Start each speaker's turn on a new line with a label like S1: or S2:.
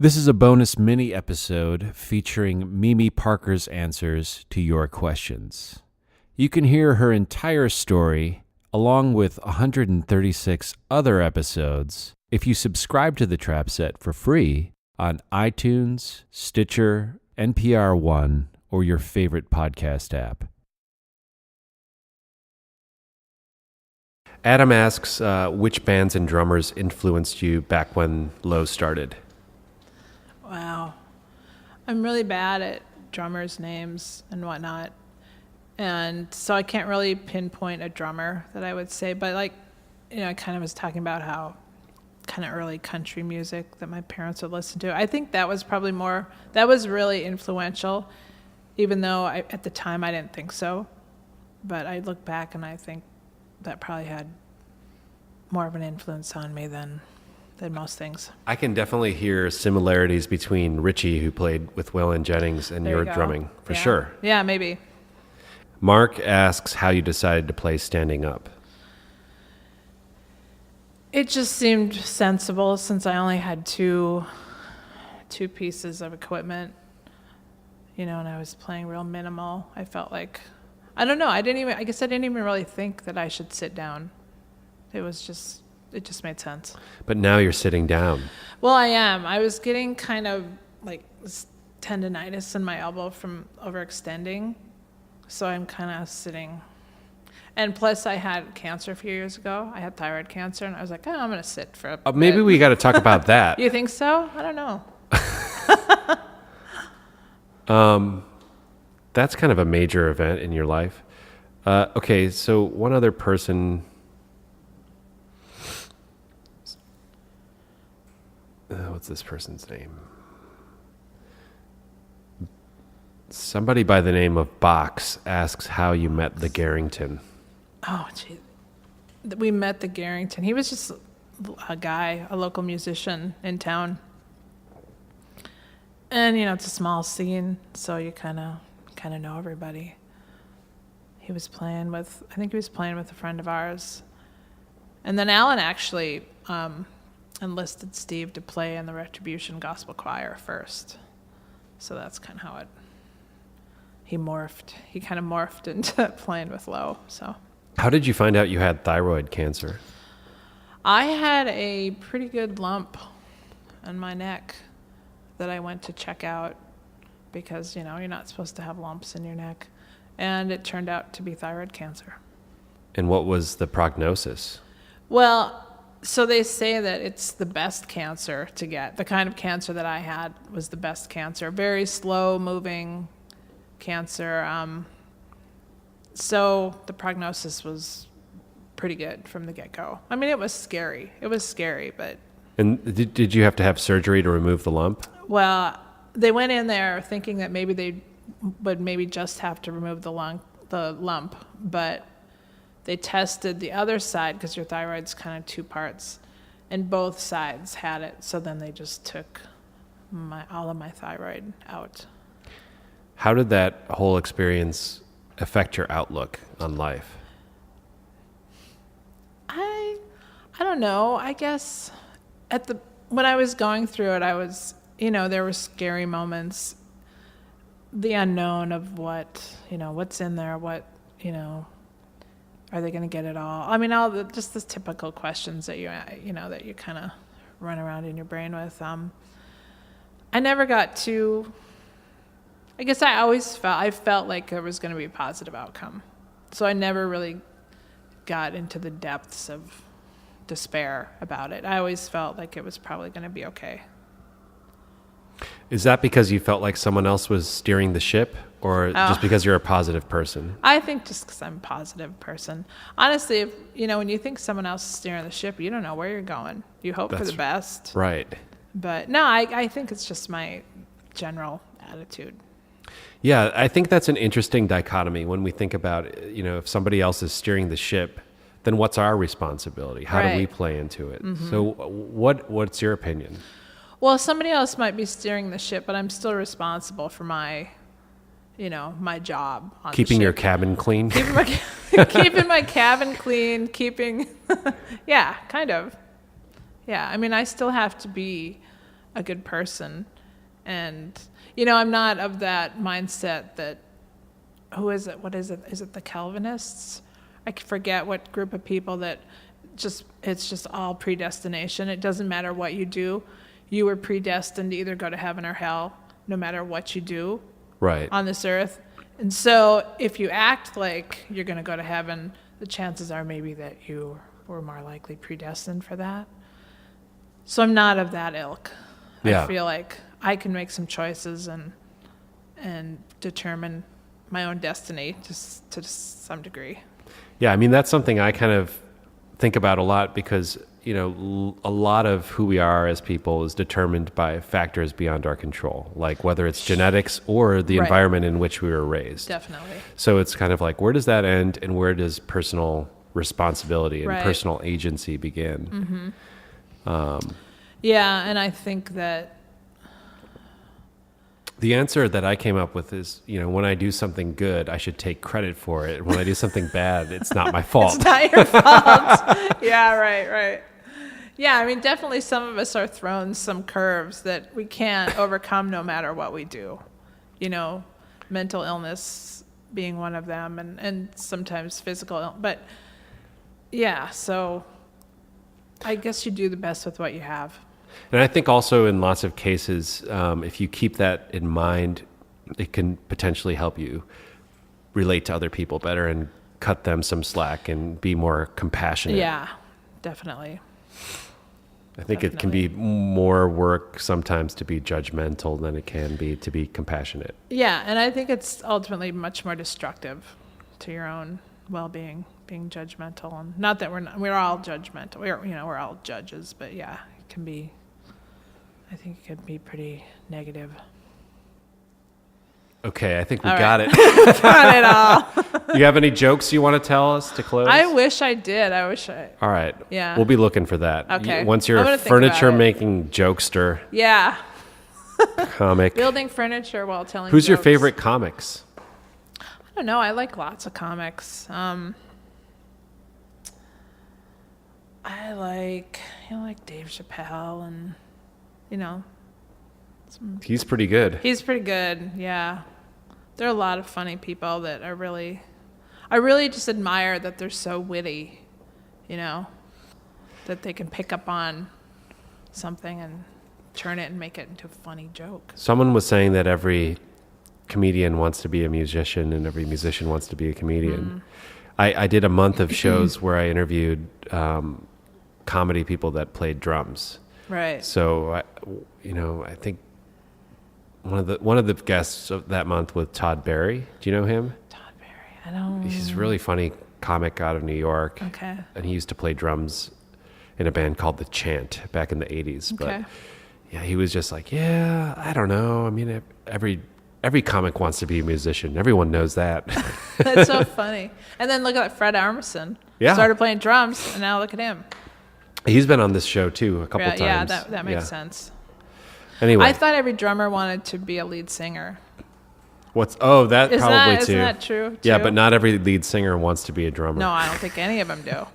S1: This is a bonus mini episode featuring Mimi Parker's answers to your questions. You can hear her entire story, along with 136 other episodes, if you subscribe to the Trap Set for free on iTunes, Stitcher, NPR One, or your favorite podcast app.
S2: Adam asks, which bands and drummers influenced you back when Low started?
S3: Wow. I'm really bad at drummers' names and whatnot. And so I can't really pinpoint a drummer that I would say. But I kind of was talking about how kind of early country music that my parents would listen to. I think that was probably that was really influential, even though at the time I didn't think so. But I look back and I think that probably had more of an influence on me than most things.
S2: I can definitely hear similarities between Richie, who played with Waylon Jennings, and your drumming, for sure.
S3: Yeah, maybe.
S2: Mark asks how you decided to play standing up.
S3: It just seemed sensible since I only had two pieces of equipment, and I was playing real minimal. I felt like, I don't know, I guess I didn't even really think that I should sit down. It just made sense.
S2: But now you're sitting down.
S3: Well, I am. I was getting kind of like tendonitis in my elbow from overextending. So I'm kind of sitting. And plus I had cancer a few years ago. I had thyroid cancer and I was like, I'm going to sit for a bit.
S2: Maybe we got to talk about that.
S3: You think so? I don't know.
S2: That's kind of a major event in your life. Okay, so one other person... what's this person's name? Somebody by the name of Box asks how you met the Garrington.
S3: Oh, gee. We met the Garrington. He was just a local musician in town. And, it's a small scene, so you kind of know everybody. I think he was playing with a friend of ours. And then Alan actually... enlisted Steve to play in the Retribution Gospel Choir first. So that's kind of how he kind of morphed into playing with Low. So,
S2: how did you find out you had thyroid cancer?
S3: I had a pretty good lump on my neck that I went to check out because, you're not supposed to have lumps in your neck. And it turned out to be thyroid cancer.
S2: And what was the prognosis?
S3: Well, so they say that it's the best cancer to get. The kind of cancer that I had was the best cancer. Very slow-moving cancer. So the prognosis was pretty good from the get-go. I mean, it was scary. But...
S2: And did you have to have surgery to remove the lump?
S3: Well, they went in there thinking that maybe they would just have to remove the lump, but... They tested the other side because your thyroid's kind of two parts, and both sides had it. So then they just took all of my thyroid out.
S2: How did that whole experience affect your outlook on life?
S3: I don't know. I guess when I was going through it, I was, there were scary moments. The unknown of what's in there, are they going to get it all? I mean, just the typical questions that that you kind of run around in your brain with. I never got too. I guess I felt like there was going to be a positive outcome, so I never really got into the depths of despair about it. I always felt like it was probably going to be okay.
S2: Is that because you felt like someone else was steering the ship, or just because you're a positive person?
S3: I think just because I'm a positive person. Honestly, when you think someone else is steering the ship, you don't know where you're going. You hope for the best.
S2: Right.
S3: But no, I think it's just my general attitude.
S2: Yeah, I think that's an interesting dichotomy when we think about, if somebody else is steering the ship, then what's our responsibility? How do we play into it? Mm-hmm. So what's your opinion?
S3: Well, somebody else might be steering the ship, but I'm still responsible for my my job on
S2: keeping
S3: the
S2: your cabin clean.
S3: Keeping my cabin clean. Yeah, kind of. Yeah, I mean, I still have to be a good person. And, you know, I'm not of that mindset that, who is it? What is it? Is it the Calvinists? I forget what group of people that it's just all predestination. It doesn't matter what you do. You were predestined to either go to heaven or hell, no matter what you do on this earth. And so if you act like you're going to go to heaven, the chances are maybe that you were more likely predestined for that. So I'm not of that ilk. I feel like I can make some choices and determine my own destiny to some degree.
S2: Yeah, I mean, that's something I kind of think about a lot because, you know, a lot of who we are as people is determined by factors beyond our control, like whether it's genetics or the environment in which we were raised.
S3: Definitely.
S2: So it's kind of like, where does that end and where does personal responsibility and personal agency begin?
S3: Yeah, and I think that
S2: the answer that I came up with is, you know, when I do something good, I should take credit for it. When I do something bad, it's not my fault.
S3: It's not your fault. Yeah, right. Yeah, I mean, definitely some of us are thrown some curves that we can't overcome no matter what we do. You know, mental illness being one of them, and sometimes physical illness. But, yeah, so I guess you do the best with what you have.
S2: And I think also in lots of cases, if you keep that in mind, it can potentially help you relate to other people better and cut them some slack and be more compassionate.
S3: Yeah, definitely.
S2: I think it can be more work sometimes to be judgmental than it can be to be compassionate.
S3: Yeah, and I think it's ultimately much more destructive to your own well-being, being judgmental. And not that we're all judgmental. We're all judges, but yeah, it can be. I think it could be pretty negative.
S2: Okay, I think we got it.
S3: Got it all.
S2: You have any jokes you want to tell us to close?
S3: I wish I did. All
S2: right.
S3: Yeah.
S2: We'll be looking for that.
S3: Okay.
S2: Once you're a furniture-making jokester.
S3: Yeah.
S2: Comic.
S3: Building furniture while telling
S2: Who's
S3: jokes.
S2: your favorite comics?
S3: I don't know. I like lots of comics. I like Dave Chappelle and, you know.
S2: He's pretty good.
S3: He's pretty good, yeah. There are a lot of funny people that are really... I really just admire that they're so witty, you know, that they can pick up on something and turn it and make it into a funny joke.
S2: Someone was saying that every comedian wants to be a musician and every musician wants to be a comedian. I did a month of shows where I interviewed comedy people that played drums.
S3: Right.
S2: So, I think one of the guests of that month was Todd Barry. Do you know him?
S3: Todd Barry. I don't...
S2: He's a really funny comic out of New York.
S3: Okay.
S2: And he used to play drums in a band called The Chant back in the 80s.
S3: Okay.
S2: But yeah, he was just like, yeah, I don't know. I mean, every comic wants to be a musician. Everyone knows that.
S3: That's so funny. And then look at Fred Armisen.
S2: Yeah.
S3: Started playing drums, and now look at him.
S2: He's been on this show, too, a couple times.
S3: Yeah, that makes sense.
S2: Anyway.
S3: I thought every drummer wanted to be a lead singer.
S2: That probably too.
S3: Isn't that true?
S2: Yeah, but not every lead singer wants to be a drummer.
S3: No, I don't think any of them do.